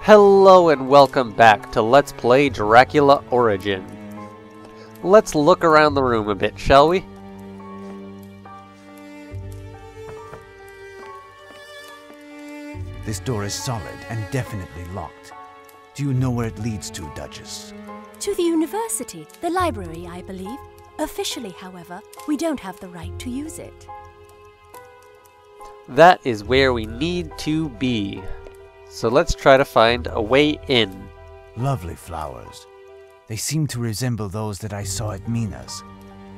Hello and welcome back to Let's Play Dracula Origin. Let's look around the room a bit, shall we? This door is solid and definitely locked. Do you know where it leads to, Duchess? To the university, the library, I believe. Officially, however, we don't have the right to use it. That is where we need to be. So let's try to find a way in. Lovely flowers. They seem to resemble those that I saw at Mina's,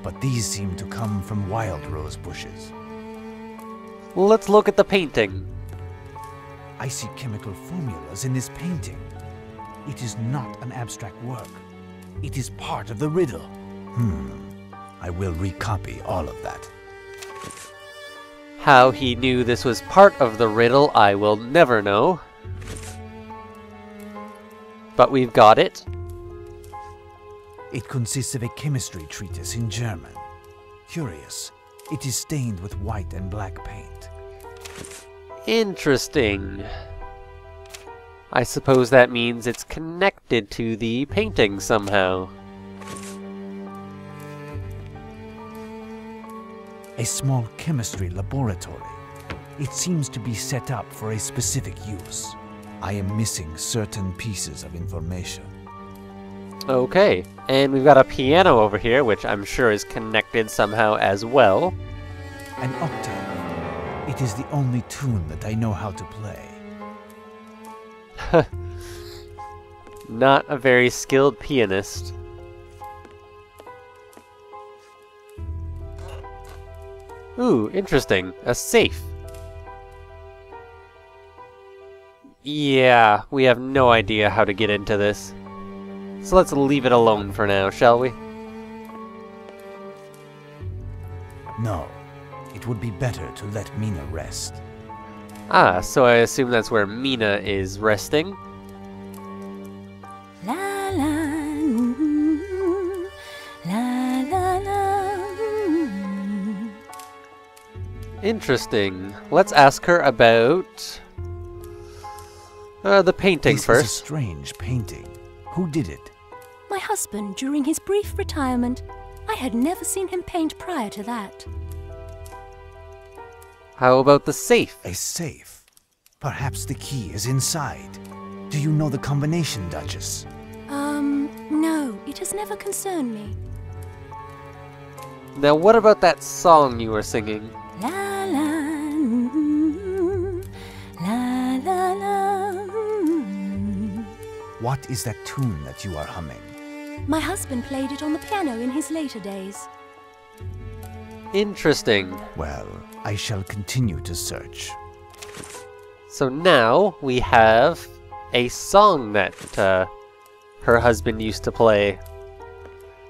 but these seem to come from wild rose bushes. Let's look at the painting. I see chemical formulas in this painting. It is not an abstract work. It is part of the riddle. I will recopy all of that. How he knew this was part of the riddle, I will never know. But we've got it. It consists of a chemistry treatise in German. Curious. It is stained with white and black paint. Interesting. I suppose that means it's connected to the painting somehow. A small chemistry laboratory. It seems to be set up for a specific use. I am missing certain pieces of information. Okay, and we've got a piano over here, which I'm sure is connected somehow as well. An octave. It is the only tune that I know how to play. Not a very skilled pianist. Ooh, interesting. A safe. Yeah, we have no idea how to get into this. So let's leave it alone for now, shall we? No. It would be better to let Mina rest. Ah, so I assume that's where Mina is resting. La la, la la la. Interesting. Let's ask her about the painting This first. is a strange painting. Who did it? My husband, during his brief retirement. I had never seen him paint prior to that. How about the safe? A safe. Perhaps the key is inside. Do you know the combination, Duchess? No, it has never concerned me. Now what about that song you were singing? La la, la la la. What is that tune that you are humming? My husband played it on the piano in his later days. Interesting. Well, I shall continue to search. So now we have a song that her husband used to play.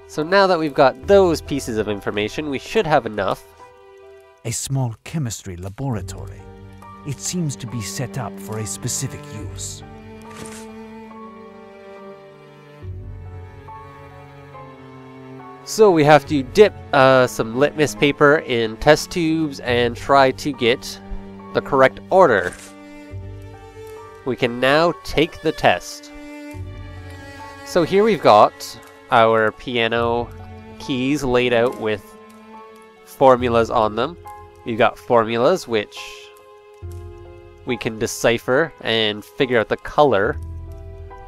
So now that we've got those pieces of information, we should have enough. A small chemistry laboratory. It seems to be set up for a specific use. So we have to dip some litmus paper in test tubes and try to get the correct order. We can now take the test. So here we've got our piano keys laid out with formulas on them. We've got formulas which we can decipher and figure out the color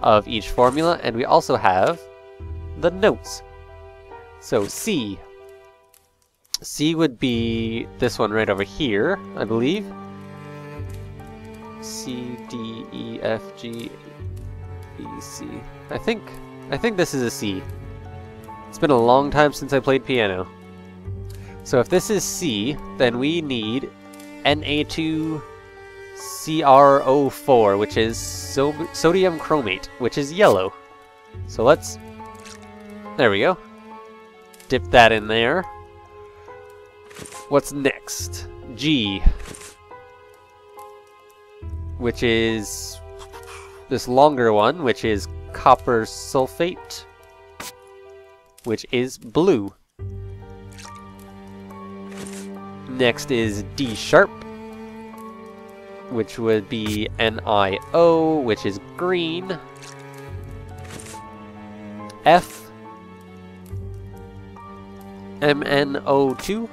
of each formula, and we also have the notes. So C. C would be this one right over here, I believe. C, D, E, F, G, E, C. I think this is a C. It's been a long time since I played piano. So if this is C, then we need Na2CrO4, which is sodium chromate, which is yellow. So let's... There we go. Dip that in there. What's next? G. Which is this longer one, which is copper sulfate, which is blue. Next is D sharp, which would be NIO, which is green. F. MnO2.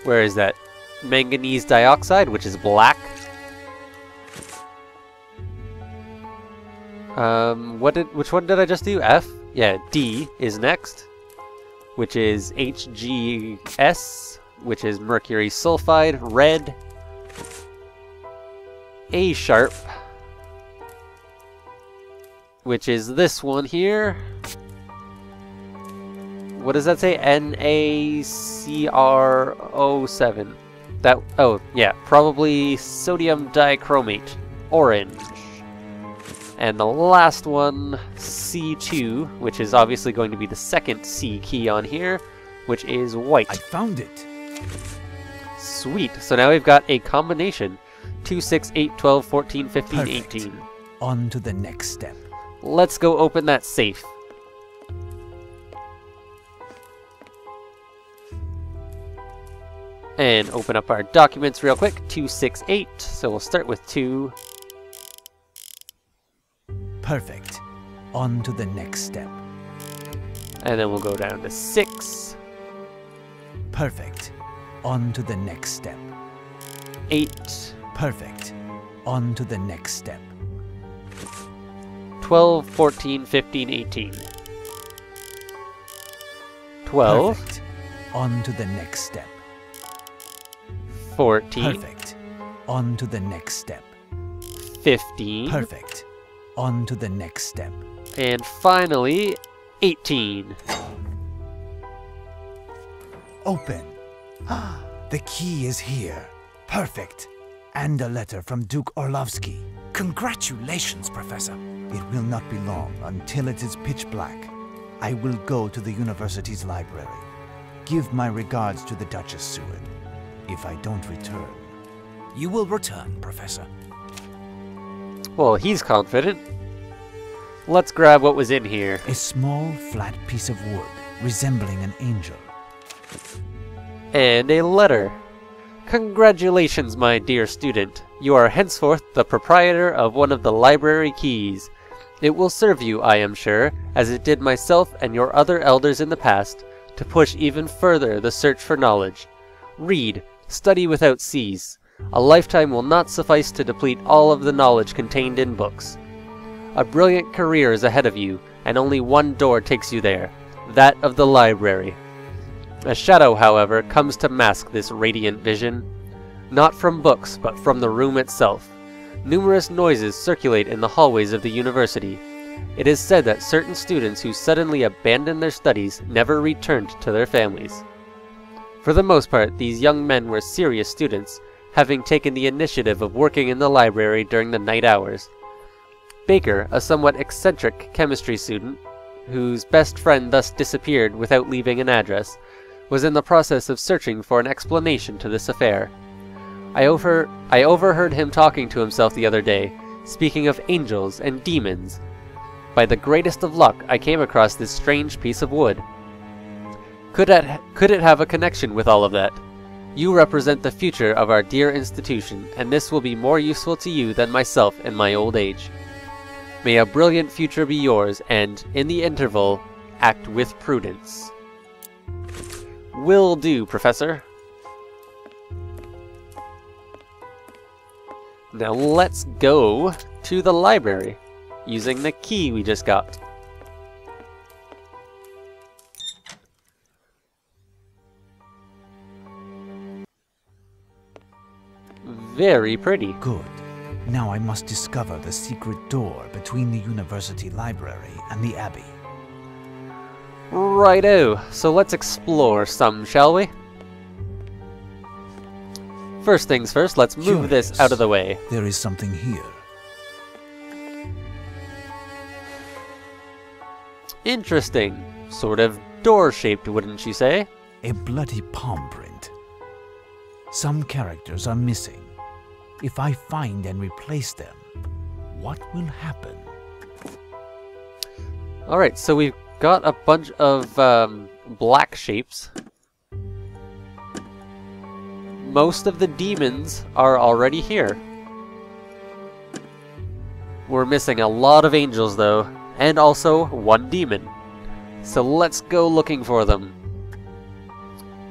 Where is that? Manganese dioxide, which is black. Which one did I just do? F? Yeah, D is next, which is HGS, which is mercury sulfide, red. A sharp, which is this one here. What does that say? NaCrO7. That, oh yeah, probably sodium dichromate, orange. And the last one, C2, which is obviously going to be the second C key on here, which is white. I found it. Sweet. So now we've got a combination. 2, 6, 8, 12, 14, 15, Perfect. 18. On to the next step. Let's go open that safe. And open up our documents real quick. 2, 6, 8. So we'll start with 2. Perfect. On to the next step. And then we'll go down to 6. Perfect. On to the next step. 8. Perfect. On to the next step. 12, 14, 15, 18. 12. Perfect. On to the next step. 14. Perfect. On to the next step. 15. Perfect. On to the next step. And finally, 18. Open. The key is here. Perfect. And a letter from Duke Orlovsky. Congratulations, Professor. It will not be long until it is pitch black. I will go to the university's library. Give my regards to the Duchess Seward. If I don't return... You will return, Professor. Well, he's confident. Let's grab what was in here. A small, flat piece of wood, resembling an angel. And a letter. Congratulations, my dear student. You are henceforth the proprietor of one of the library keys. It will serve you, I am sure, as it did myself and your other elders in the past, to push even further the search for knowledge. Read, study without cease. A lifetime will not suffice to deplete all of the knowledge contained in books. A brilliant career is ahead of you, and only one door takes you there, that of the library. A shadow, however, comes to mask this radiant vision. Not from books, but from the room itself. Numerous noises circulate in the hallways of the university. It is said that certain students who suddenly abandoned their studies never returned to their families. For the most part, these young men were serious students, having taken the initiative of working in the library during the night hours. Baker, a somewhat eccentric chemistry student, whose best friend thus disappeared without leaving an address, was in the process of searching for an explanation to this affair. I overheard him talking to himself the other day, speaking of angels and demons. By the greatest of luck, I came across this strange piece of wood. Could it have a connection with all of that? You represent the future of our dear institution, and this will be more useful to you than myself in my old age. May a brilliant future be yours, and, in the interval, act with prudence. Will do, Professor. Now let's go to the library, using the key we just got. Very pretty. Good. Now I must discover the secret door between the university library and the abbey. Righto, so let's explore some, shall we? First things first, let's move this out of the way. There is something here. Interesting. Sort of door-shaped, wouldn't you say? A bloody palm print. Some characters are missing. If I find and replace them, what will happen? Alright, so we've got a bunch of black shapes. most of the demons are already here. We're missing a lot of angels though, and also one demon. So let's go looking for them.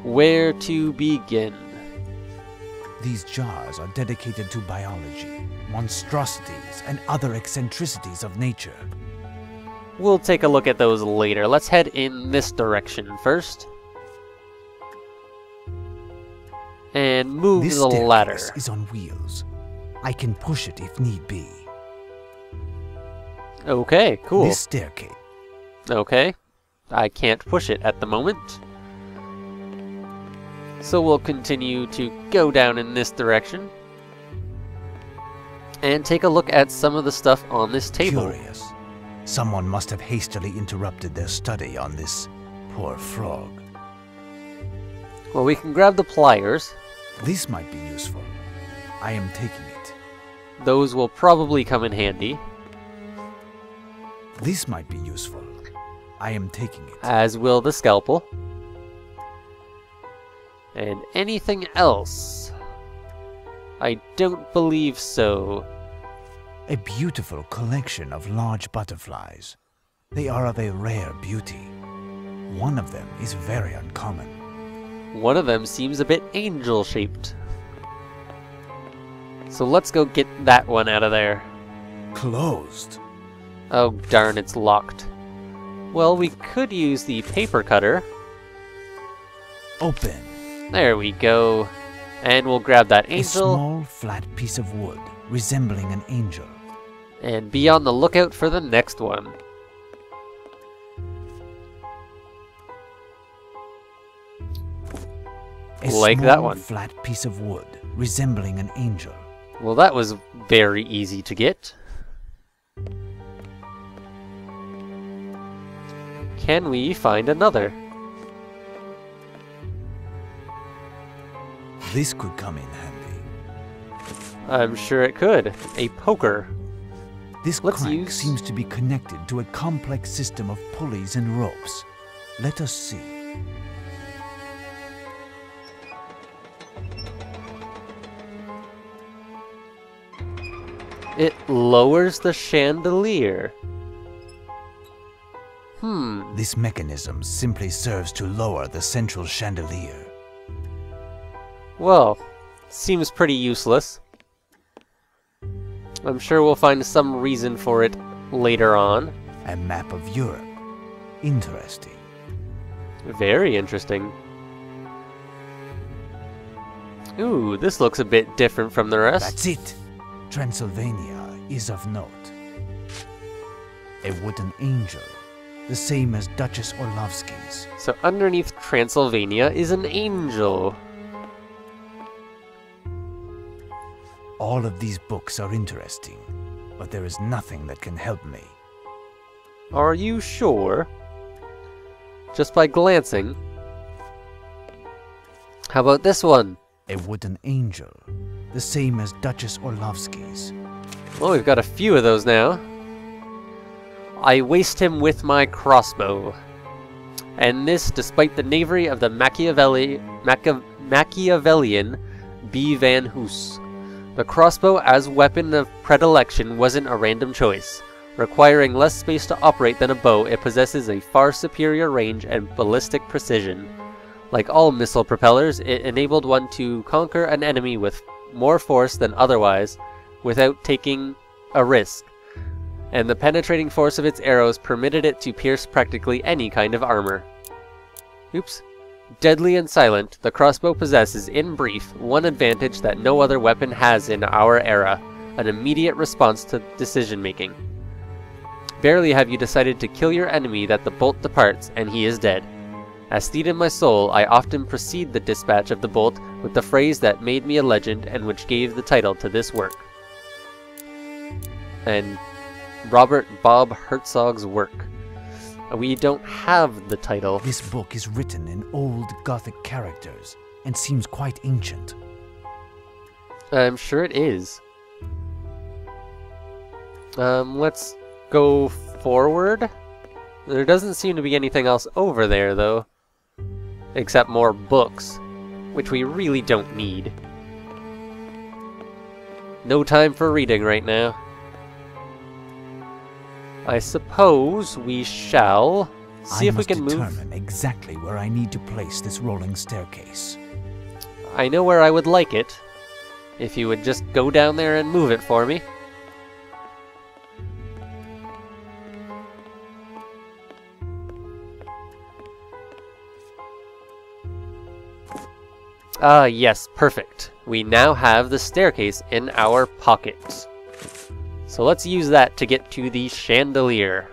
Where to begin? These jars are dedicated to biology, monstrosities, and other eccentricities of nature. We'll take a look at those later. Let's head in this direction first. And move This the ladder. staircase is on wheels. I can push it if need be. Okay, cool. This staircase. Okay. I can't push it at the moment. So we'll continue to go down in this direction. And take a look at some of the stuff on this table. Curious. Someone must have hastily interrupted their study on this poor frog. Well, we can grab the pliers. This might be useful. I am taking it. Those will probably come in handy. This might be useful. I am taking it. As will the scalpel. And anything else? I don't believe so. A beautiful collection of large butterflies. They are of a rare beauty. One of them is very uncommon. One of them seems a bit angel-shaped. So let's go get that one out of there. Closed. Oh darn, it's locked. Well, we could use the paper cutter. Open. There we go. And we'll grab that A angel. small, flat piece of wood, resembling an angel. And be on the lookout for the next one. A Like small, that one. flat piece of wood, resembling an angel. Well, that was very easy to get. Can we find another? This could come in handy. I'm sure it could. A poker. This Let's crank use- seems to be connected to a complex system of pulleys and ropes. Let us see. It lowers the chandelier. This mechanism simply serves to lower the central chandelier. Well, seems pretty useless. I'm sure we'll find some reason for it later on. A map of Europe. Interesting. Very interesting. Ooh, this looks a bit different from the rest. That's it. Transylvania is of note. A wooden angel, the same as Duchess Orlovsky's. So underneath Transylvania is an angel. All of these books are interesting, but there is nothing that can help me. Are you sure? Just by glancing. How about this one? A wooden angel, the same as Duchess Orlovsky's. Well, we've got a few of those now. I waste him with my crossbow. And this despite the knavery of the Machiavellian B. Van Hoos. The crossbow as weapon of predilection wasn't a random choice. Requiring less space to operate than a bow, it possesses a far superior range and ballistic precision. Like all missile propellers, it enabled one to conquer an enemy with more force than otherwise, without taking a risk. And the penetrating force of its arrows permitted it to pierce practically any kind of armor. Oops. Deadly and silent, the crossbow possesses, in brief, one advantage that no other weapon has in our era: an immediate response to decision-making. Barely have you decided to kill your enemy that the bolt departs, and he is dead. As steed in my soul, I often precede the dispatch of the bolt with the phrase that made me a legend and which gave the title to this work. And Robert Bob Herzog's work. We don't have the title. This book is written in old Gothic characters and seems quite ancient. I'm sure it is. Let's go forward. There doesn't seem to be anything else over there, though. Except more books. which we really don't need. No time for reading right now. I suppose we shall see if we can move. I must determine exactly where I need to place this rolling staircase. I know where I would like it. If you would just go down there and move it for me. Ah, yes, perfect. We now have the staircase in our pocket. So let's use that to get to the chandelier.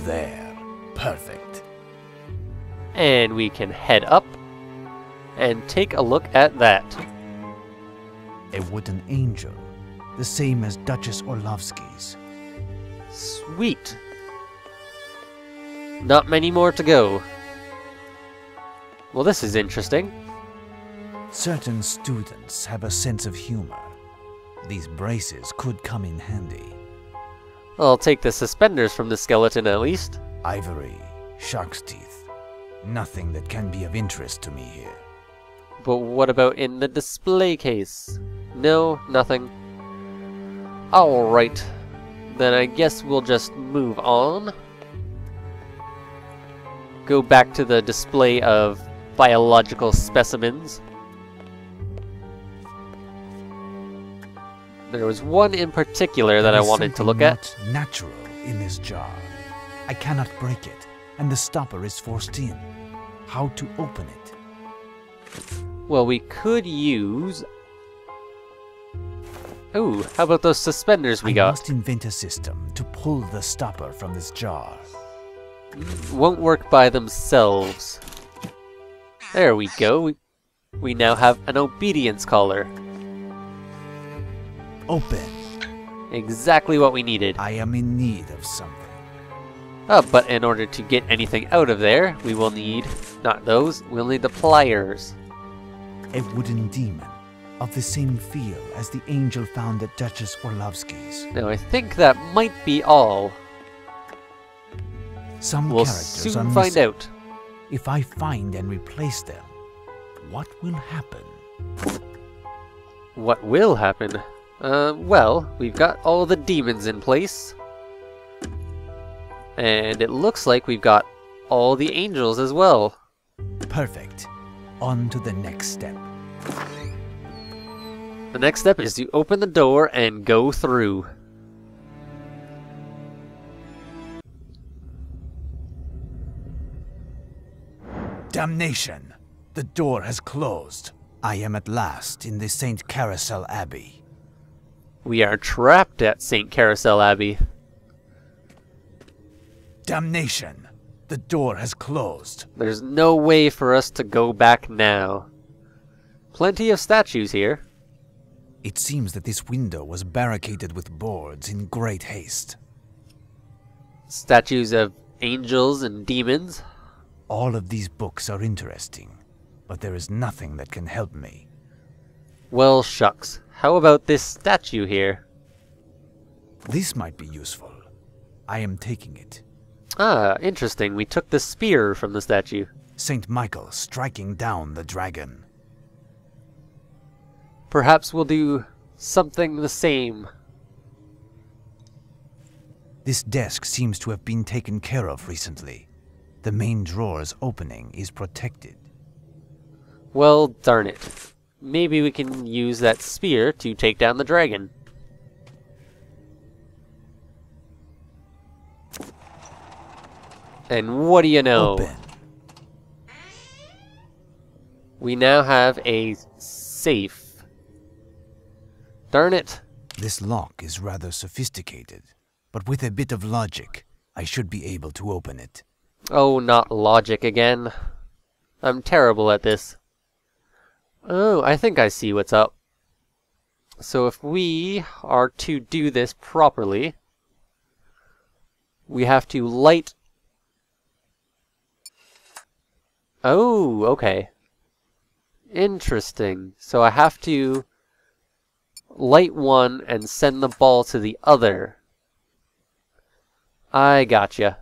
There. Perfect. And we can head up and take a look at that. A wooden angel, the same as Duchess Orlovsky's. Sweet. Not many more to go. Well, this is interesting. Certain students have a sense of humor. These braces could come in handy. I'll take the suspenders from the skeleton at least. Ivory, shark's teeth. Nothing that can be of interest to me here. But what about in the display case? No, nothing. Alright. Then I guess we'll just move on. Go back to the display of biological specimens. There was one in particular that I wanted to look at. Not natural in this jar. I cannot break it, and the stopper is forced in. How to open it? Well, we could use... Ooh, how about those suspenders we got? I must invent a system to pull the stopper from this jar. Won't work by themselves. There we go. We now have an obedience collar. Open. Exactly what we needed. I am in need of something. But in order to get anything out of there, we will need, not those, we'll need the pliers. A wooden demon, of the same feel as the angel found at Duchess Orlovsky's. Now I think that might be all. Some We'll characters soon are find missing. out. If I find and replace them, what will happen? What will happen? Well, we've got all the demons in place. And it looks like we've got all the angels as well. Perfect. On to the next step. The next step is to open the door and go through. Damnation! The door has closed. I am at last in the St. Carousel Abbey. We are trapped at St. Carousel Abbey. Damnation! The door has closed. There's no way for us to go back now. Plenty of statues here. It seems that this window was barricaded with boards in great haste. Statues of angels and demons. All of these books are interesting, but there is nothing that can help me. Well, shucks. How about this statue here? This might be useful. I am taking it. Ah, interesting. We took the spear from the statue. Saint Michael striking down the dragon. Perhaps we'll do something the same. This desk seems to have been taken care of recently. The main drawer's opening is protected. Well, darn it. Maybe we can use that spear to take down the dragon. And what do you know? Open. We now have a safe. Darn it. This lock is rather sophisticated, but with a bit of logic, I should be able to open it. Oh, not logic again. I'm terrible at this. Oh, I think I see what's up. So if we are to do this properly, we have to light... Oh, okay. Interesting. So I have to light one and send the ball to the other. I gotcha.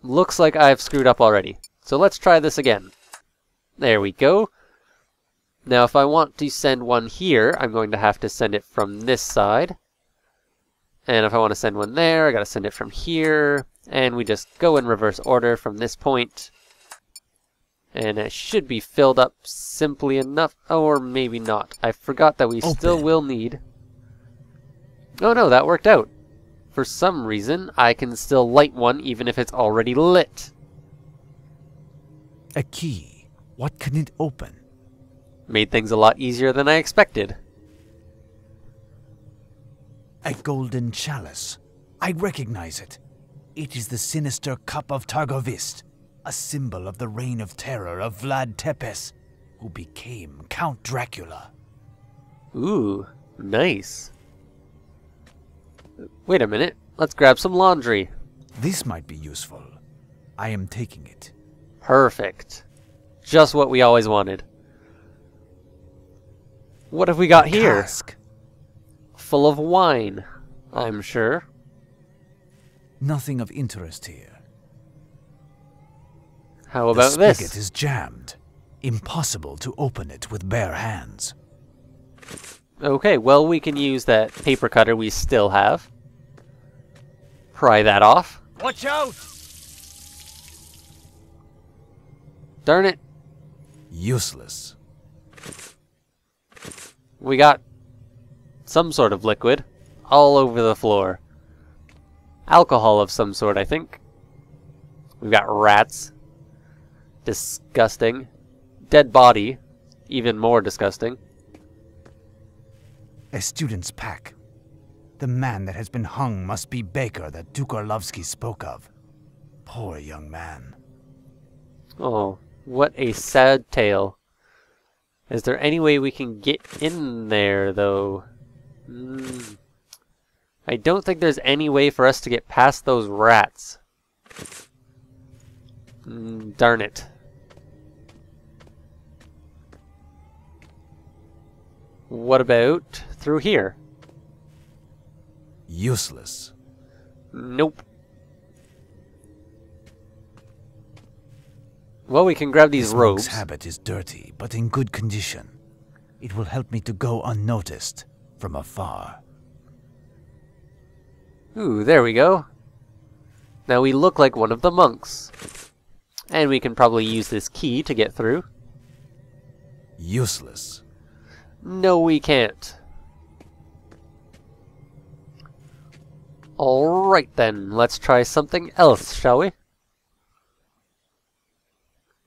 looks like I've screwed up already. So let's try this again. There we go. Now if I want to send one here, I'm going to have to send it from this side. And if I want to send one there, I gotta send it from here. And we just go in reverse order from this point. And it should be filled up simply enough. Or maybe not. I forgot that we still will need... Oh no, that worked out. For some reason, I can still light one even if it's already lit. A key. What can it open? Made things a lot easier than I expected. A golden chalice. I recognize it. It is the sinister cup of Targovist, a symbol of the reign of terror of Vlad Tepes, who became Count Dracula. Ooh, nice. Wait a minute, let's grab some laundry. This might be useful. I am taking it. Perfect. Just what we always wanted. What have we got here? Cask. Full of wine, I'm sure. Nothing of interest here. How about the this? spigot is jammed. Impossible to open it with bare hands. Okay, well we can use that paper cutter we still have. Pry that off. Watch out! Darn it. Useless. We got some sort of liquid all over the floor. Alcohol of some sort, I think. We've got rats. Disgusting. Dead body. Even more disgusting. A student's pack. The man that has been hung must be Baker that Duke Orlovsky spoke of. Poor young man. Oh, what a sad tale. Is there any way we can get in there, though? I don't think there's any way for us to get past those rats. Darn it. What about through here? Useless. Nope. Well, we can grab these This robes. monk's habit is dirty, but in good condition. It will help me to go unnoticed from afar. Ooh, there we go. Now we look like one of the monks. And we can probably use this key to get through. Useless. No, we can't. Alright then, let's try something else, shall we?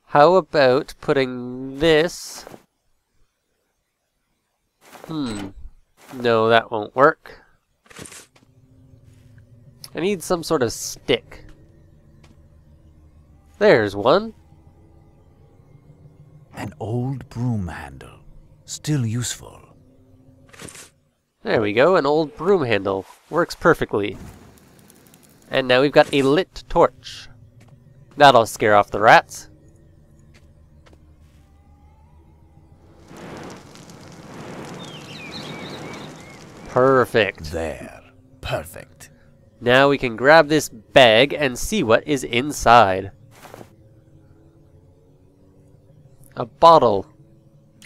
How about putting this... No, that won't work. I need some sort of stick. There's one. An old broom handle. Still useful. There we go, an old broom handle. Works perfectly. And now we've got a lit torch. That'll scare off the rats. Perfect. There. Perfect. Now we can grab this bag and see what is inside. A bottle.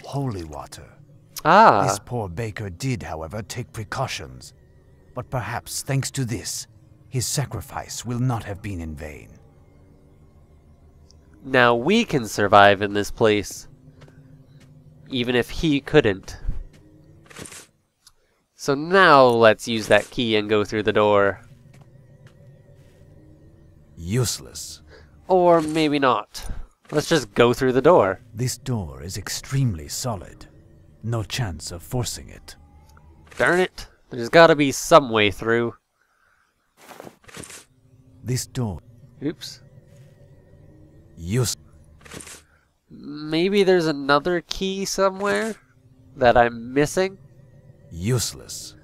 Holy water. Ah. This poor baker did, however, take precautions. But perhaps, thanks to this, his sacrifice will not have been in vain. Now we can survive in this place. Even if he couldn't. So now let's use that key and go through the door. Useless. Or maybe not. Let's just go through the door. This door is extremely solid. No chance of forcing it. Darn it. There's gotta be some way through. This door. Oops. Useless. Maybe there's another key somewhere that I'm missing? Useless.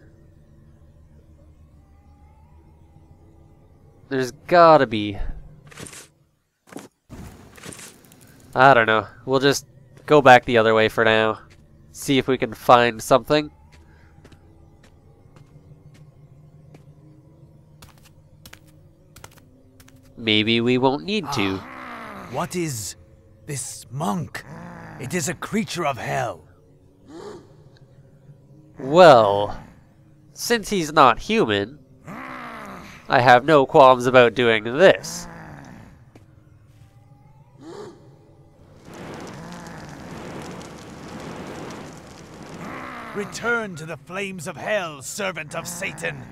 There's gotta be. I don't know. We'll just go back the other way for now. See if we can find something. maybe we won't need to. What is this monk? It is a creature of hell. Well, since he's not human, I have no qualms about doing this. Return to the flames of hell, servant of Satan.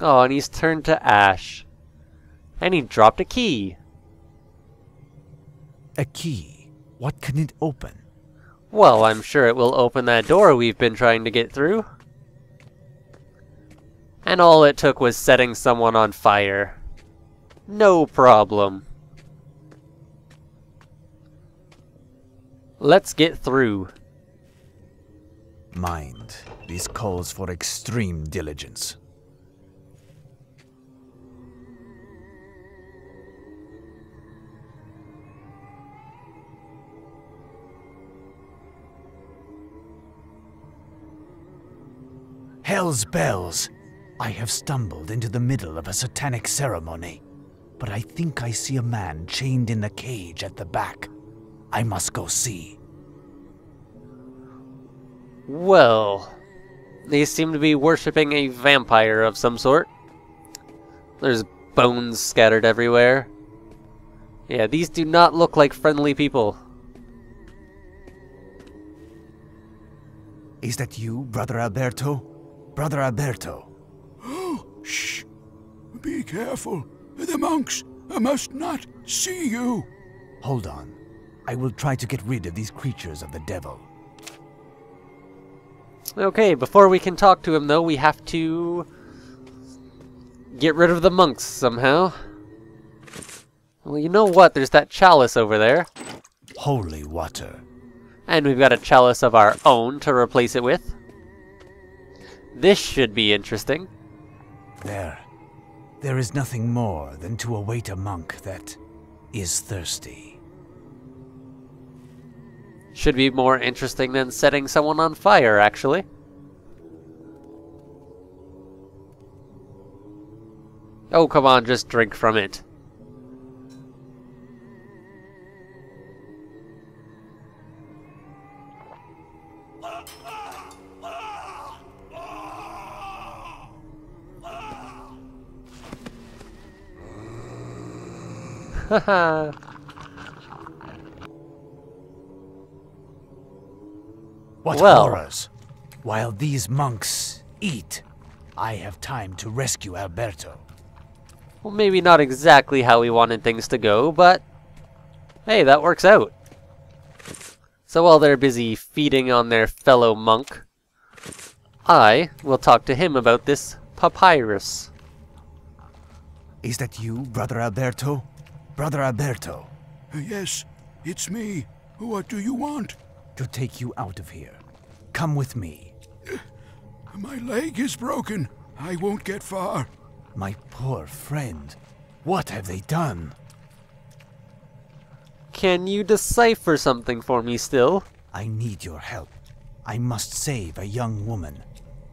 Oh, and he's turned to ash. And he dropped a key. A key? What can it open? Well, I'm sure it will open that door we've been trying to get through. And all it took was setting someone on fire. No problem. Let's get through. Mind, this calls for extreme diligence. Hell's bells! I have stumbled into the middle of a satanic ceremony, but I think I see a man chained in a cage at the back. I must go see. Well, they seem to be worshipping a vampire of some sort. There's bones scattered everywhere. Yeah, these do not look like friendly people. Is that you, Brother Alberto? Brother Alberto. Oh, shh. Be careful. The monks must not see you. Hold on. I will try to get rid of these creatures of the devil. Okay, before we can talk to him though, we have to get rid of the monks somehow. Well, you know what? There's that chalice over there. Holy water. And we've got a chalice of our own to replace it with. This should be interesting. There is nothing more than to await a monk that is thirsty. Should be more interesting than setting someone on fire, actually. Oh, come on, just drink from it. Haha. What Well. horrors! While these monks eat, I have time to rescue Alberto. Well, maybe not exactly how we wanted things to go, but hey, that works out. So while they're busy feeding on their fellow monk, I will talk to him about this papyrus. Is that you, Brother Alberto? Brother Alberto, Yes, it's me. What do you want? to take you out of here. Come with me. My leg is broken. I won't get far. My poor friend, what have they done? Can you decipher something for me still? I need your help. I must save a young woman.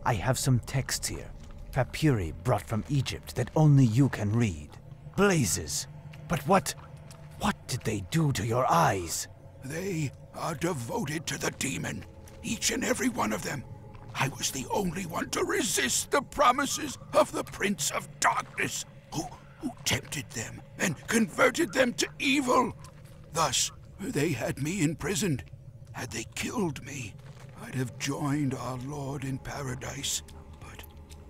I have some texts here, papyri brought from Egypt that only you can read. Blazes! But what did they do to your eyes? They are devoted to the demon. Each and every one of them. I was the only one to resist the promises of the Prince of Darkness, who tempted them and converted them to evil. Thus, they had me imprisoned. Had they killed me, I'd have joined our Lord in paradise. But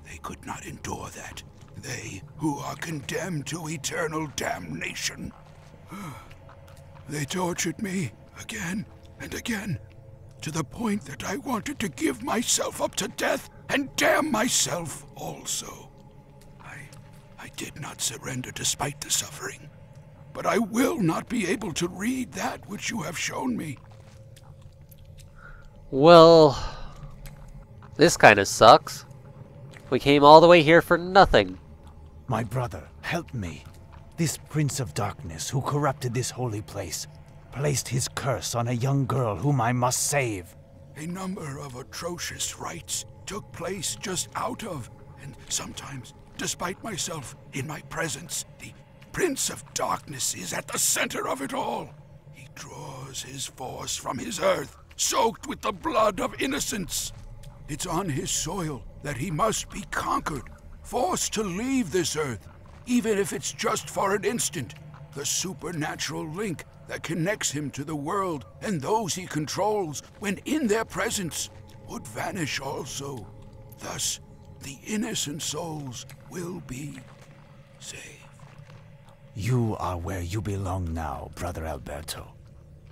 they could not endure that. They who are condemned to eternal damnation. They tortured me again and again, to the point that I wanted to give myself up to death and damn myself also. I did not surrender despite the suffering, but I will not be able to read that which you have shown me. Well, this kind of sucks. We came all the way here for nothing. My brother, Help me. This Prince of Darkness who corrupted this holy place placed his curse on a young girl whom I must save. A number of atrocious rites took place just out of, and sometimes, despite myself, in my presence. The Prince of Darkness is at the center of it all. He draws his force from his earth, soaked with the blood of innocents. It's on his soil that he must be conquered, forced to leave this earth, even if it's just for an instant. The supernatural link that connects him to the world and those he controls, when in their presence, would vanish also. Thus, the innocent souls will be saved. You are where you belong now, Brother Alberto.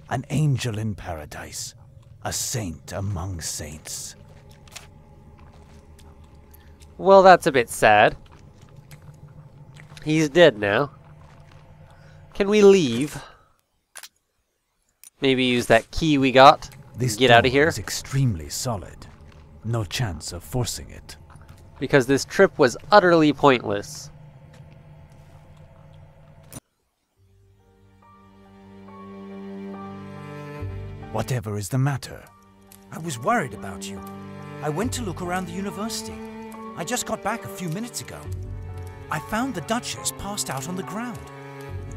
An angel in paradise, a saint among saints. Well, that's a bit sad. He's dead now. Can we leave? Maybe use that key we got. This Get out of door here. is extremely solid. No chance of forcing it. Because this trip was utterly pointless. Whatever is the matter? I was worried about you. I went to look around the university. I just got back a few minutes ago. I found the Duchess passed out on the ground.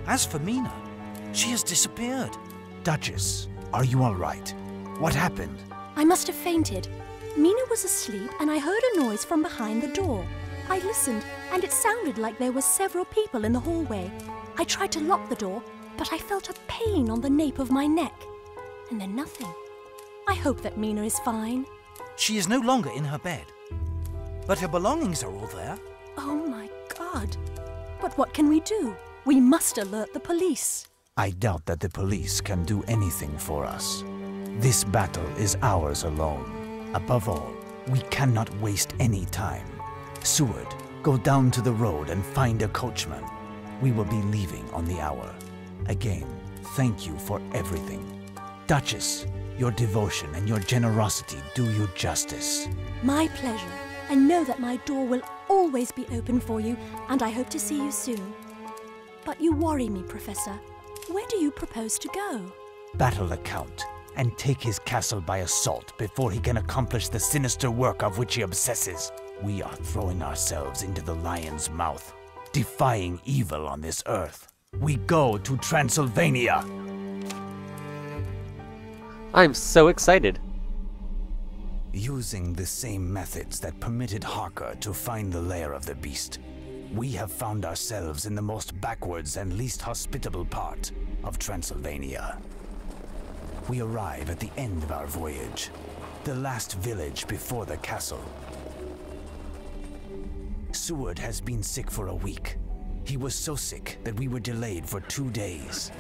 As for Mina, she has disappeared. Duchess, are you all right? What happened? I must have fainted. Mina was asleep and I heard a noise from behind the door. I listened and it sounded like there were several people in the hallway. I tried to lock the door, but I felt a pain on the nape of my neck. And then nothing. I hope that Mina is fine. She is no longer in her bed. But her belongings are all there. Oh my God. But what can we do? We must alert the police. I doubt that the police can do anything for us. This battle is ours alone. Above all, we cannot waste any time. Seward, go down to the road and find a coachman. We will be leaving on the hour. Again, thank you for everything. Duchess, your devotion and your generosity do you justice. My pleasure. I know that my door will always be open for you, and I hope to see you soon. But you worry me, Professor. Where do you propose to go? Battle the Count and take his castle by assault before he can accomplish the sinister work of which he obsesses. We are throwing ourselves into the lion's mouth, defying evil on this earth. We go to Transylvania. I'm so excited. Using the same methods that permitted Harker to find the lair of the beast, we have found ourselves in the most backwards and least hospitable part of Transylvania. We arrive at the end of our voyage, the last village before the castle. Seward has been sick for a week. He was so sick that we were delayed for 2 days.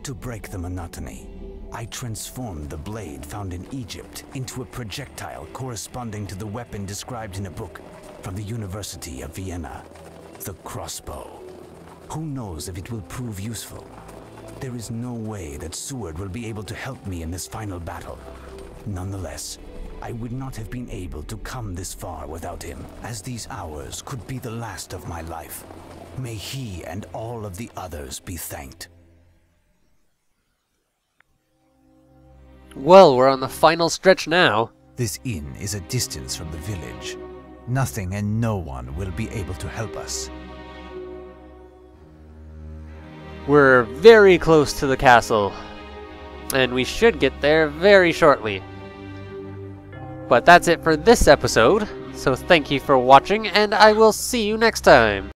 To break the monotony, I transformed the blade found in Egypt into a projectile corresponding to the weapon described in a book from the University of Vienna, the crossbow. Who knows if it will prove useful? There is no way that Seward will be able to help me in this final battle. Nonetheless, I would not have been able to come this far without him, as these hours could be the last of my life. May he and all of the others be thanked. Well, we're on the final stretch now. This inn is a distance from the village. Nothing and no one will be able to help us. We're very close to the castle, and we should get there very shortly. But that's it for this episode, so thank you for watching, and I will see you next time.